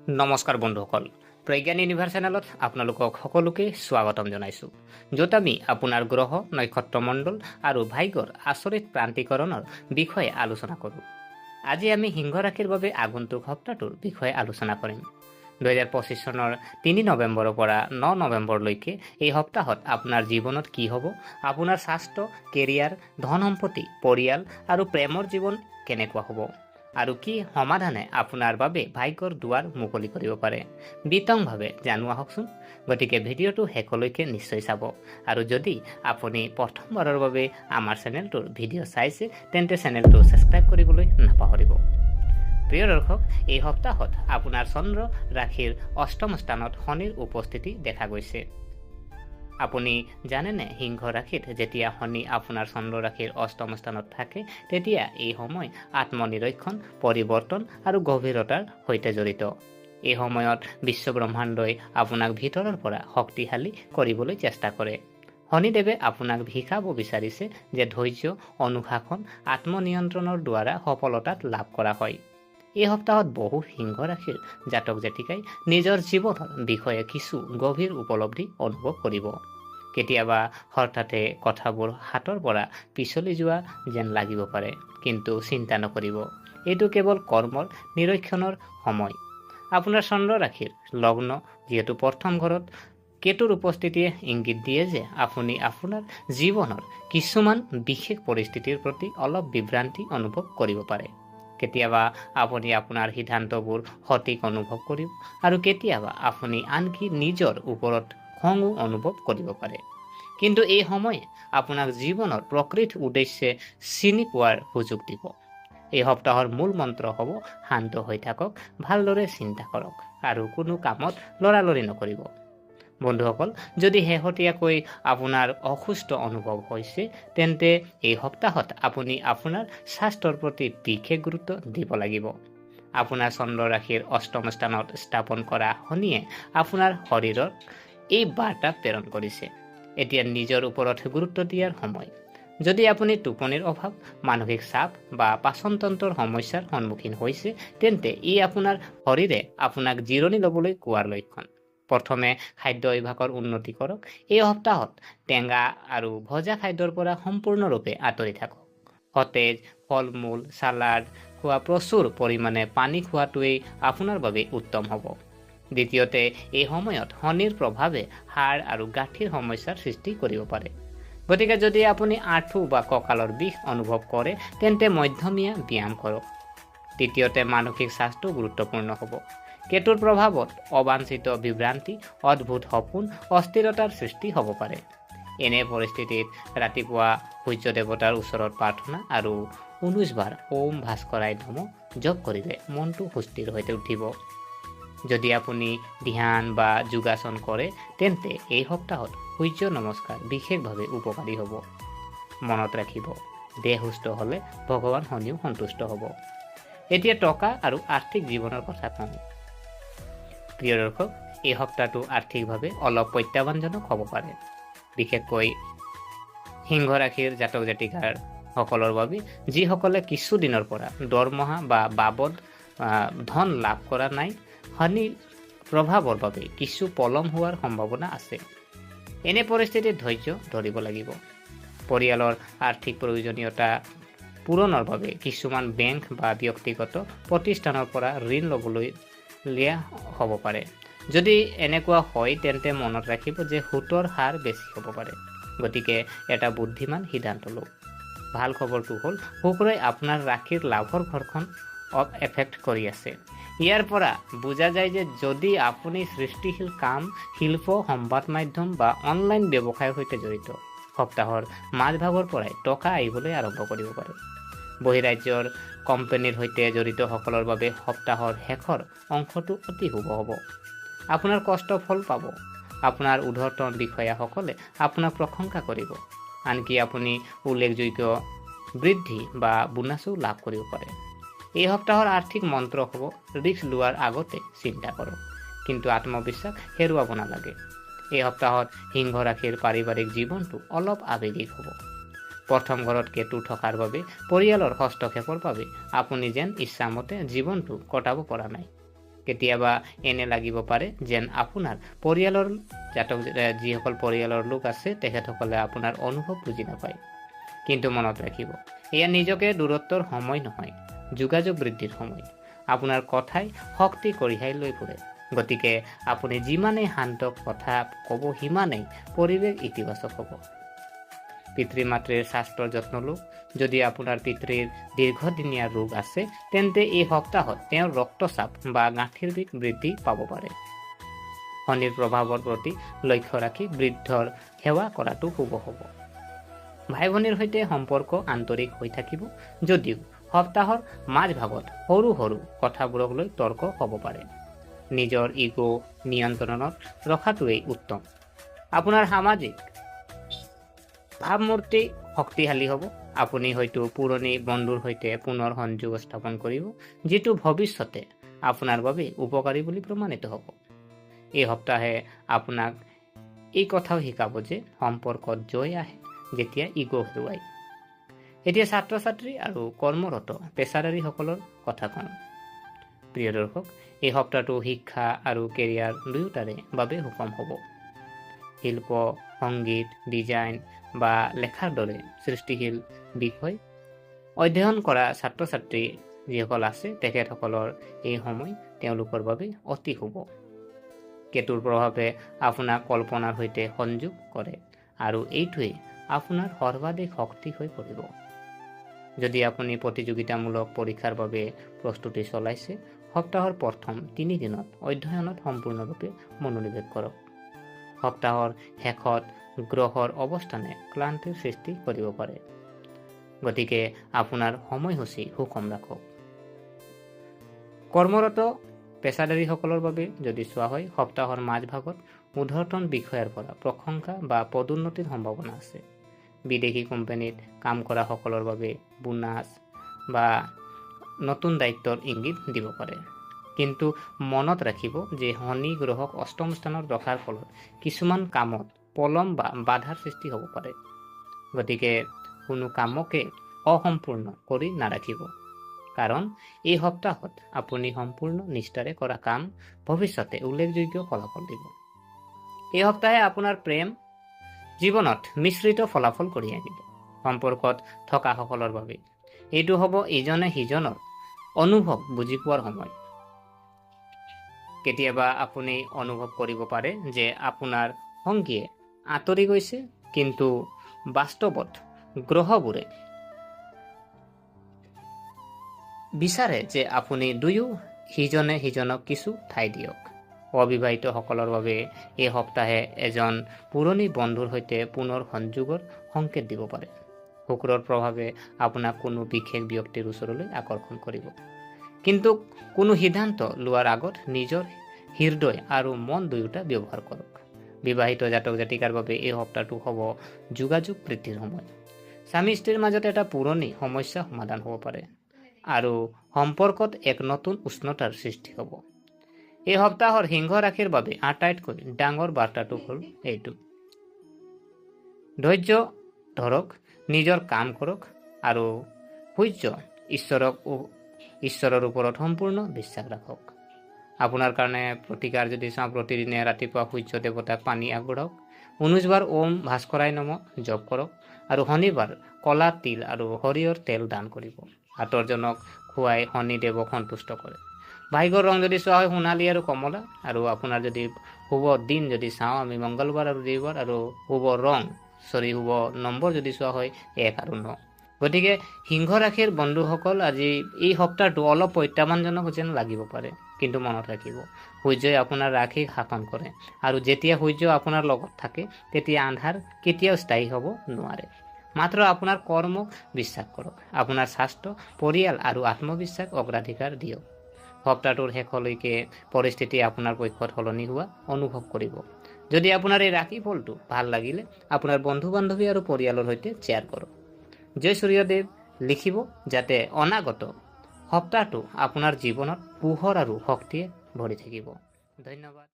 নমস্কাৰ বন্ধুসকল, প্ৰজ্ঞান ইউনিভাৰ্ছ চেনেলত আপোনালোকক সকলোকে স্বাগতম জনাইছোঁ, য'ত আমি আপোনাৰ গ্ৰহ, নক্ষত্ৰমণ্ডল আৰু ভাগ্যৰ আচৰিত প্ৰান্তিকৰণৰ বিষয়ে আলোচনা কৰোঁ। আজি আমি সিংহ ৰাশিৰ বাবে আগন্তুক সপ্তাহটোৰ বিষয়ে আলোচনা কৰিম। 2025 চনৰ 3 নৱেম্বৰৰ পৰা 9 নৱেম্বৰলৈকে এই সপ্তাহত আপোনাৰ জীৱনত কি হ'ব, আপোনাৰ স্বাস্থ্য, কেৰিয়াৰ, ধন সম্পত্তি, পৰিয়াল আৰু প্ৰেমৰ জীৱন কেনেকুৱা হ'ব, আৰু কি সমাধানে আপোনাৰ বাবে ভাগ্যৰ দুৱাৰ মুকলি কৰিব পাৰে, বিতংভাৱে জানো আহকচোন। গতিকে ভিডিঅ'টো শেষলৈকে নিশ্চয় চাব, আৰু যদি আপুনি প্ৰথমবাৰৰ বাবে আমাৰ চেনেলটোৰ ভিডিঅ' চাইছে তেন্তে চেনেলটো ছাবস্ক্ৰাইব কৰিবলৈ নাপাহৰিব। প্ৰিয় দৰ্শক, এই সপ্তাহত আপোনাৰ চন্দ্ৰ ৰাশিৰ অষ্টম স্থানত শনিৰ উপস্থিতি দেখা গৈছে। আপুনি জানেনে, সিংহ ৰাশিত যেতিয়া শনি আপোনাৰ চন্দ্ৰ ৰাশিৰ অষ্টম স্থানত থাকে তেতিয়া এই সময় আত্মনিৰীক্ষণ, পৰিৱৰ্তন আৰু গভীৰতাৰ সৈতে জড়িত। এই সময়ত বিশ্বব্ৰহ্মাণ্ডই আপোনাক ভিতৰৰ পৰা শক্তিশালী কৰিবলৈ চেষ্টা কৰে। শনিদেৱে আপোনাক শিকাব বিচাৰিছে যে ধৈৰ্য, অনুশাসন, আত্মনিয়ন্ত্ৰণৰ দ্বাৰা সফলতাত লাভ কৰা হয়। এই সপ্তাহত বহু সিংহ ৰাশিৰ জাতক জাতিকাই নিজৰ জীৱনৰ বিষয়ে কিছু গভীৰ উপলব্ধি অনুভৱ কৰিব। কেতিয়াবা হঠাতে কথাবোৰ হাতৰ পৰা পিছলি যোৱা যেন লাগিব পাৰে, কিন্তু চিন্তা নকৰিব, এইটো কেৱল কৰ্মৰ নিৰীক্ষণৰ সময়। আপোনাৰ চন্দ্ৰ ৰাশিৰ লগ্ন যিহেতু প্ৰথম ঘৰত, কেতুৰ উপস্থিতিয়ে ইংগিত দিয়ে যে আপুনি আপোনাৰ জীৱনৰ কিছুমান বিশেষ পৰিস্থিতিৰ প্ৰতি অলপ বিভ্ৰান্তি অনুভৱ কৰিব পাৰে। কেতিয়াবা আপুনি আপোনাৰ সিদ্ধান্তবোৰ সঠিক অনুভৱ কৰিব, আৰু কেতিয়াবা আপুনি আনকি নিজৰ ওপৰত খঙো অনুভৱ কৰিব পাৰে। কিন্তু এই সময়ে আপোনাক জীৱনৰ প্ৰকৃত উদ্দেশ্যে চিনি পোৱাৰ সুযোগ দিব। এই সপ্তাহৰ মূল মন্ত্ৰ হ'ব শান্ত হৈ থাকক, ভালদৰে চিন্তা কৰক আৰু কোনো কামত লৰালৰি নকৰিব। বন্ধুসকল, যদি শেহতীয়াকৈ আপোনাৰ অসুস্থ অনুভৱ হৈছে তেন্তে এই সপ্তাহত আপুনি আপোনাৰ স্বাস্থ্যৰ প্ৰতি বিশেষ গুৰুত্ব দিব লাগিব। আপোনাৰ চন্দ্ৰ ৰাশিৰ অষ্টম স্থানত স্থাপন কৰা শনিয়ে আপোনাৰ শৰীৰৰ এই বাৰ্তা প্ৰেৰণ কৰিছে, এতিয়া নিজৰ ওপৰত গুৰুত্ব দিয়াৰ সময়। যদি আপুনি টোপনিৰ অভাৱ, মানসিক চাপ বা পাচনতন্ত্ৰৰ সমস্যাৰ সন্মুখীন হৈছে তেন্তে ই আপোনাৰ শৰীৰে আপোনাক জিৰণি ল'বলৈ কোৱাৰ লক্ষণ। প্ৰথমে খাদ্য অভ্যাসৰ উন্নতি কৰক। এই সপ্তাহত টেঙা আৰু ভজা খাদ্যৰ পৰা সম্পূৰ্ণৰূপে আঁতৰি থাকক। সতেজ ফল-মূল, চালাড খোৱা, প্ৰচুৰ পৰিমাণে পানী খোৱাটোৱেই আপোনাৰ বাবে উত্তম হ'ব। দ্বিতীয়তে, এই সময়ত শনিৰ প্ৰভাৱে হাড় আৰু গাঁঠিৰ সমস্যাৰ সৃষ্টি কৰিব পাৰে। গতিকে যদি আপুনি আঁঠু বা কঁকালৰ বিষ অনুভৱ কৰে তেন্তে মধ্যমীয়া ব্যায়াম কৰক। তৃতীয়তে, মানসিক স্বাস্থ্য গুৰুত্বপূৰ্ণ হ'ব। কেতুৰ প্ৰভাৱত অবাঞ্ছিত বিভ্ৰান্তি, অদ্ভুত সপোন, অস্থিৰতাৰ সৃষ্টি হ'ব পাৰে। এনে পৰিস্থিতিত ৰাতিপুৱা সূৰ্য দেৱতাৰ ওচৰত প্ৰাৰ্থনা আৰু 19 বাৰ ওম ভাস্কৰায় নমঃ জপ কৰিলে মনটো সুস্থিৰ হৈ উঠিব। যদি আপুনি ধ্যান বা যোগাসন কৰে তেন্তে এই সপ্তাহত সূৰ্য নমস্কাৰ বিশেষভাৱে উপকাৰী হ'ব। মনত ৰাখিব, দেহ সুস্থ হ'লে ভগৱান শনিও সন্তুষ্ট হ'ব। এতিয়া টকা আৰু আৰ্থিক জীৱনৰ কথা কওঁ। প্ৰিয় দৰ্শক, এই সপ্তাহটো আৰ্থিকভাৱে অলপ প্ৰত্যাহ্বানজনক হ'ব পাৰে, বিশেষকৈ সিংহ ৰাশিৰ জাতক জাতিকাৰ সকলৰ বাবে, যিসকলে কিছুদিনৰ পৰা দৰমহা বা বাবদ ধন লাভ কৰা নাই। শনিৰ প্ৰভাৱৰ বাবে কিছু পলম হোৱাৰ সম্ভাৱনা আছে। এনে পৰিস্থিতিত ধৈৰ্য ধৰিব লাগিব। পৰিয়ালৰ আৰ্থিক প্ৰয়োজনীয়তা পূৰণৰ বাবে কিছুমান বেংক বা ব্যক্তিগত প্ৰতিষ্ঠানৰ পৰা ঋণ ল'বলৈ লিয়া হ'ব পাৰে। যদি এনেকুৱা হয় তেন্তে মনত ৰাখিব যে সুতৰ হাৰ বেছি হ'ব পাৰে। গতিকে এটা বুদ্ধিমান সিদ্ধান্ত লওক। ভাল খবৰটো হ'ল শুক্ৰই আপোনাৰ ৰাশিৰ লাভৰ ঘৰখন এফেক্ট কৰি আছে। ইয়াৰ পৰা বুজা যায় যে যদি আপুনি সৃষ্টিশীল কাম, শিল্প, সংবাদ মাধ্যম বা অনলাইন ব্যৱসায়ৰ সৈতে জড়িত, সপ্তাহৰ মাজভাগৰ পৰাই টকা আহিবলৈ আৰম্ভ কৰিব পাৰে। বহিৰাজ্যৰ কোম্পানীৰ সৈতে জড়িতসকলৰ বাবে সপ্তাহৰ শেষৰ অংশটো অতি শুভ হ'ব। আপোনাৰ কষ্ট ফল পাব। আপোনাৰ ঊৰ্ধ্বতন বিষয়াসকলে আপোনাক প্ৰশংসা কৰিব। আনকি আপুনি উল্লেখযোগ্য বৃদ্ধি বা বোনাছো লাভ কৰিব পাৰে। এই সপ্তাহৰ আৰ্থিক মন্ত্ৰ হ'ব ৰিস্ক লোৱাৰ আগতে চিন্তা কৰক, কিন্তু আত্মবিশ্বাস হেৰুৱাব নালাগে। এই সপ্তাহত সিংহ ৰাশিৰ পাৰিবাৰিক জীৱনটো অলপ আৱেগিক হ'ব। প্ৰথম ঘৰত কেতু থকাৰ বাবে পৰিয়ালৰ হস্তক্ষেপৰ বাবে আপুনি যেন ইচ্ছামতে জীৱনটো কটাব পৰা নাই। কেতিয়াবা এনে লাগিব পাৰে যেন আপোনাৰ পৰিয়ালৰ যিসকল পৰিয়ালৰ লোক আছে তেখেতসকলে আপোনাৰ অনুভৱ বুজি নাপায়। কিন্তু মনত ৰাখিব, এয়া নিজকে দূৰত্বৰ সময় নহয়, যোগাযোগ বৃদ্ধিৰ সময়। আপোনাৰ কথাই শক্তি কঢ়িয়াই লৈ ফুৰে। গতিকে আপুনি যিমানেই শান্ত কথা ক'ব সিমানেই পৰিৱেশ ইতিবাচক হ'ব। পিতৃ মাতৃৰ স্বাস্থ্যৰ যত্ন লওক। যদি আপোনাৰ পিতৃৰ দীৰ্ঘদিনীয়া ৰোগ আছে তেন্তে এই সপ্তাহত তেওঁৰ ৰক্তচাপ বা গাঁঠিৰ বিষ বৃদ্ধি পাব পাৰে। শনিৰ প্ৰভাৱৰ প্ৰতি লক্ষ্য ৰাখি বৃদ্ধৰ সেৱা কৰাটো শুভ হ'ব। ভাই ভনীৰ সৈতে সম্পৰ্ক আন্তৰিক হৈ থাকিব, যদিও সপ্তাহৰ মাজভাগত সৰু সৰু কথাবোৰক লৈ তৰ্ক হ'ব পাৰে। নিজৰ ইগ' নিয়ন্ত্ৰণত ৰখাটোৱেই উত্তম। আপোনাৰ সামাজিক ভাৱমূৰ্তি শক্তিশালী হ'ব। আপুনি হয়তো পুৰণি বন্ধুৰ সৈতে পুনৰ সংযোগ স্থাপন কৰিব, যিটো ভৱিষ্যতে আপোনাৰ বাবে উপকাৰী বুলি প্ৰমাণিত হ'ব। এই সপ্তাহে আপোনাক এই কথাও শিকাব যে সম্পৰ্কত জয় আহে যেতিয়া ইগ' হেৰুৱায়। এতিয়া ছাত্ৰ ছাত্ৰী আৰু কৰ্মৰত পেছাদাৰীসকলৰ কথা কওঁ। প্ৰিয় দৰ্শক, এই সপ্তাহটো শিক্ষা আৰু কেৰিয়াৰ দুয়োটাৰে বাবে সুষম হ'ব। শিল্প, সংগীত, ডিজাইন বা লেখাৰ দৰে সৃষ্টিশীল বিষয় অধ্যয়ন কৰা ছাত্ৰ ছাত্ৰী যিসকল আছে তেখেতসকলৰ এই সময় তেওঁলোকৰ বাবে অতি শুভ। কেতুৰ প্ৰভাৱে আপোনাক কল্পনাৰ সৈতে সংযোগ কৰে আৰু এইটোৱে আপোনাৰ সৰ্বাধিক শক্তি হৈ পৰিব। যদি আপুনি প্ৰতিযোগিতামূলক পৰীক্ষাৰ বাবে প্ৰস্তুতি চলাইছে, সপ্তাহৰ প্ৰথম 3 দিনত অধ্যয়নত সম্পূৰ্ণৰূপে মনোনিৱেশ কৰক। সপ্তাহৰ শেষত গ্ৰহৰ অৱস্থানে ক্লান্তিৰ সৃষ্টি কৰিব পাৰে। গতিকে আপোনাৰ সময়সূচী সুষম ৰাখক। কৰ্মৰত পেছাদাৰীসকলৰ বাবে যদি চোৱা হয়, সপ্তাহৰ মাজভাগত ঊৰ্ধ্বতন বিষয়াৰ পৰা প্ৰশংসা বা পদোন্নতিৰ সম্ভাৱনা আছে। বিদেশী কোম্পানীত কাম কৰা সকলৰ বাবে বোনাছ বা নতুন দায়িত্বৰ ইংগিত দিব পাৰে। কিন্তু মনত ৰাখিব যে শনি গ্ৰহক অষ্টম স্থানত ৰখাৰ ফলত কিছুমান কামত পলম বা বাধাৰ সৃষ্টি হ'ব পাৰে। গতিকে কোনো কামকে অসম্পূৰ্ণ কৰি নাৰাখিব, কাৰণ এই সপ্তাহত আপুনি সম্পূৰ্ণ নিষ্ঠাৰে কৰা কাম ভৱিষ্যতে উল্লেখযোগ্য ফলাফল দিব। এই সপ্তাহে আপোনাৰ প্ৰেম জীৱনত মিশ্ৰিত ফলাফল কঢ়িয়াই আনিব। সম্পৰ্কত থকা সকলৰ বাবে এইটো হ'ব ইজনে সিজনৰ অনুভৱ বুজি পোৱাৰ সময়। কেতিয়াবা আপুনি অনুভৱ কৰিব পাৰে যে আপোনাৰ সংগীয়ে আঁতৰি গৈছে, কিন্তু বাস্তৱত গ্ৰহবোৰে বিচাৰে যে আপুনি দুয়ো সিজনে সিজনক কিছু ঠাই দিয়ক। অবিবাহিতসকলৰ বাবে এই সপ্তাহে এজন পুৰণি বন্ধুৰ সৈতে পুনৰ সংযোগৰ সংকেত দিব পাৰে। শুক্ৰৰ প্ৰভাৱে আপোনাক কোনো বিশেষ ব্যক্তিৰ ওচৰলৈ আকৰ্ষণ কৰিব। কিন্তু কোনো সিদ্ধান্ত লোৱাৰ আগত নিজৰ হৃদয় আৰু মন দুয়োটা ব্যৱহাৰ কৰক। বিবাহিত জাতক জাতিকাৰ বাবে এই সপ্তাহটো হ'ব যোগাযোগ বৃদ্ধিৰ সময়। স্বামী স্ত্ৰীৰ মাজত এটা পুৰণি সমস্যা সমাধান হ'ব পাৰে আৰু সম্পৰ্কত এক নতুন উষ্ণতাৰ সৃষ্টি হ'ব। এই সপ্তাহৰ সিংহ ৰাশিৰ বাবে আটাইতকৈ ডাঙৰ বাৰ্তাটো হ'ল এইটো: ধৈৰ্য ধৰক, নিজৰ কাম কৰক আৰু সূৰ্য ঈশ্বৰৰ ওপৰত সম্পূৰ্ণ বিশ্বাস ৰাখক। আপোনাৰ কাৰণে প্ৰতিকাৰ যদি চাওঁ, প্ৰতিদিনে ৰাতিপুৱা সূৰ্য দেৱতাক পানী আগবঢ়াওক। 19 বাৰ ওম ভাস্কৰায় নমঃ জপ কৰক আৰু শনিবাৰ কলা তিল আৰু সৰিয়হৰ তেল দান কৰিব। আতৰজনক খুৱাই শনিদেৱক সন্তুষ্ট কৰে। ভাগ্যৰ ৰং যদি চোৱা হয় সোণালী আৰু কমলা, আৰু আপোনাৰ যদি শুভ দিন যদি চাওঁ আমি মংগলবাৰ আৰু দেওবাৰ, আৰু শুভ নম্বৰ যদি চোৱা হয় 1 আৰু 9। গতিকে সিংহ ৰাশিৰ বন্ধুসকল, আজি এই সপ্তাহটো অলপ প্ৰত্যাহ্বানজনক যেন লাগিব পাৰে, কিন্তু মনত ৰাখিব সূৰ্যই আপোনাৰ ৰাশিক শাসন কৰে আৰু যেতিয়া সূৰ্য আপোনাৰ লগত থাকে তেতিয়া আন্ধাৰ কেতিয়াও স্থায়ী হ'ব নোৱাৰে। মাত্ৰ আপোনাৰ কৰ্মক বিশ্বাস কৰক, আপোনাৰ স্বাস্থ্য, পৰিয়াল আৰু আত্মবিশ্বাস অগ্ৰাধিকাৰ দিয়ক। সপ্তাহটোৰ শেষলৈকে পৰিস্থিতি আপোনাৰ পক্ষত সলনি হোৱা অনুভৱ কৰিব। যদি আপোনাৰ এই ৰাশিফলটো ভাল লাগিলে আপোনাৰ বন্ধু বান্ধৱী আৰু পৰিয়ালৰ সৈতে শ্বেয়াৰ কৰক। জয় সূৰ্যদেৱ লিখিব, যাতে অনাগত সপ্তাহটো আপোনাৰ জীৱনত পোহৰ আৰু শক্তিয়ে ভৰি থাকিব। ধন্যবাদ।